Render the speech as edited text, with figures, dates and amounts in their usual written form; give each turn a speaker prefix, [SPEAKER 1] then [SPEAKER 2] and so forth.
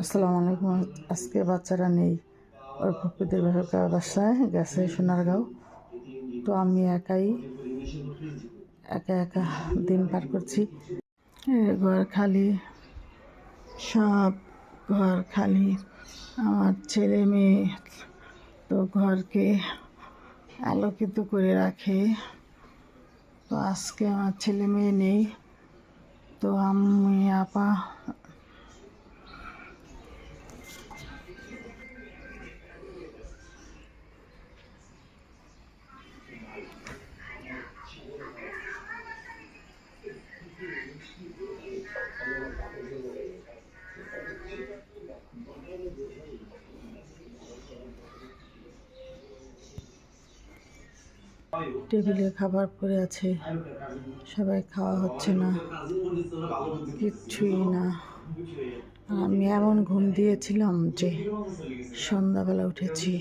[SPEAKER 1] আসসালামু আলাইকুম। আজকে বাচ্চারা নেই, ওর ফুপিদের বাসায় গেছে সোনারগাঁও। তো আমি একা একা দিন পার করছি। ঘর খালি, সব ঘর খালি। আমার ছেলে মেয়ে তো ঘরকে আলোকিত করে রাখে। তো আজকে আমার ছেলে মেয়ে নেই, তো আমি আপা টেবিলে খাবার পড়ে আছে, সবাই খাওয়া হচ্ছে না, কিচ্ছুই না। আমি এমন ঘুম দিয়েছিলাম যে সন্ধ্যাবেলা উঠেছি।